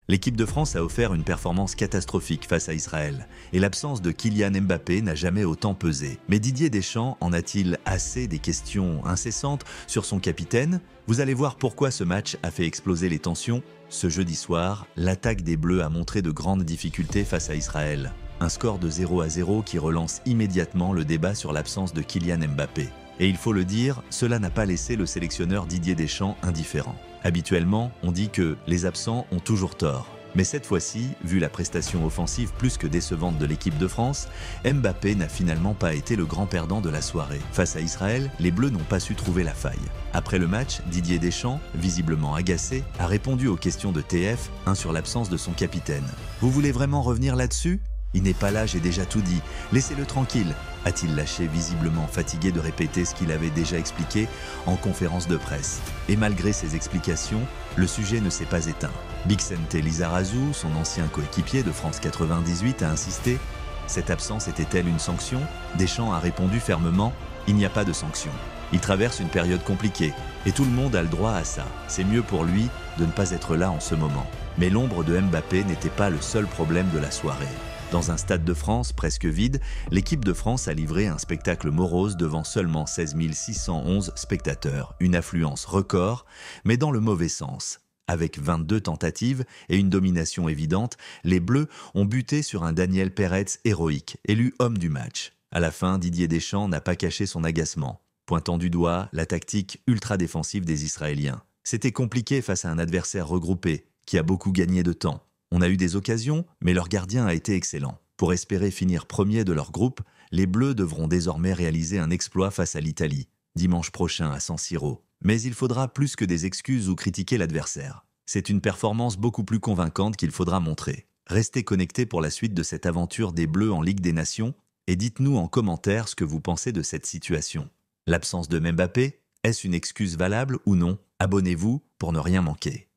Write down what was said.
L'équipe de France a offert une performance catastrophique face à Israël, et l'absence de Kylian Mbappé n'a jamais autant pesé. Mais Didier Deschamps en a-t-il assez des questions incessantes sur son capitaine? Vous allez voir pourquoi ce match a fait exploser les tensions. Ce jeudi soir, l'attaque des Bleus a montré de grandes difficultés face à Israël. Un score de 0-0 qui relance immédiatement le débat sur l'absence de Kylian Mbappé. Et il faut le dire, cela n'a pas laissé le sélectionneur Didier Deschamps indifférent. Habituellement, on dit que les absents ont toujours tort. Mais cette fois-ci, vu la prestation offensive plus que décevante de l'équipe de France, Mbappé n'a finalement pas été le grand perdant de la soirée. Face à Israël, les Bleus n'ont pas su trouver la faille. Après le match, Didier Deschamps, visiblement agacé, a répondu aux questions de TF, sur l'absence de son capitaine. « Vous voulez vraiment revenir là-dessus ? Il n'est pas là, j'ai déjà tout dit. Laissez-le tranquille », a-t-il lâché, visiblement fatigué de répéter ce qu'il avait déjà expliqué en conférence de presse. Et malgré ses explications, le sujet ne s'est pas éteint. Bixente Lizarazu, son ancien coéquipier de France 98, a insisté. Cette absence était-elle une sanction? Deschamps a répondu fermement « Il n'y a pas de sanction. Il traverse une période compliquée et tout le monde a le droit à ça. C'est mieux pour lui de ne pas être là en ce moment. » Mais l'ombre de Mbappé n'était pas le seul problème de la soirée. Dans un stade de France presque vide, l'équipe de France a livré un spectacle morose devant seulement 16 611 spectateurs, une affluence record, mais dans le mauvais sens. Avec 22 tentatives et une domination évidente, les Bleus ont buté sur un Daniel Peretz héroïque, élu homme du match. À la fin, Didier Deschamps n'a pas caché son agacement, pointant du doigt la tactique ultra-défensive des Israéliens. C'était compliqué face à un adversaire regroupé, qui a beaucoup gagné de temps. On a eu des occasions, mais leur gardien a été excellent. Pour espérer finir premier de leur groupe, les Bleus devront désormais réaliser un exploit face à l'Italie, dimanche prochain à San Siro. Mais il faudra plus que des excuses ou critiquer l'adversaire. C'est une performance beaucoup plus convaincante qu'il faudra montrer. Restez connectés pour la suite de cette aventure des Bleus en Ligue des Nations et dites-nous en commentaire ce que vous pensez de cette situation. L'absence de Mbappé, est-ce une excuse valable ou non? Abonnez-vous pour ne rien manquer.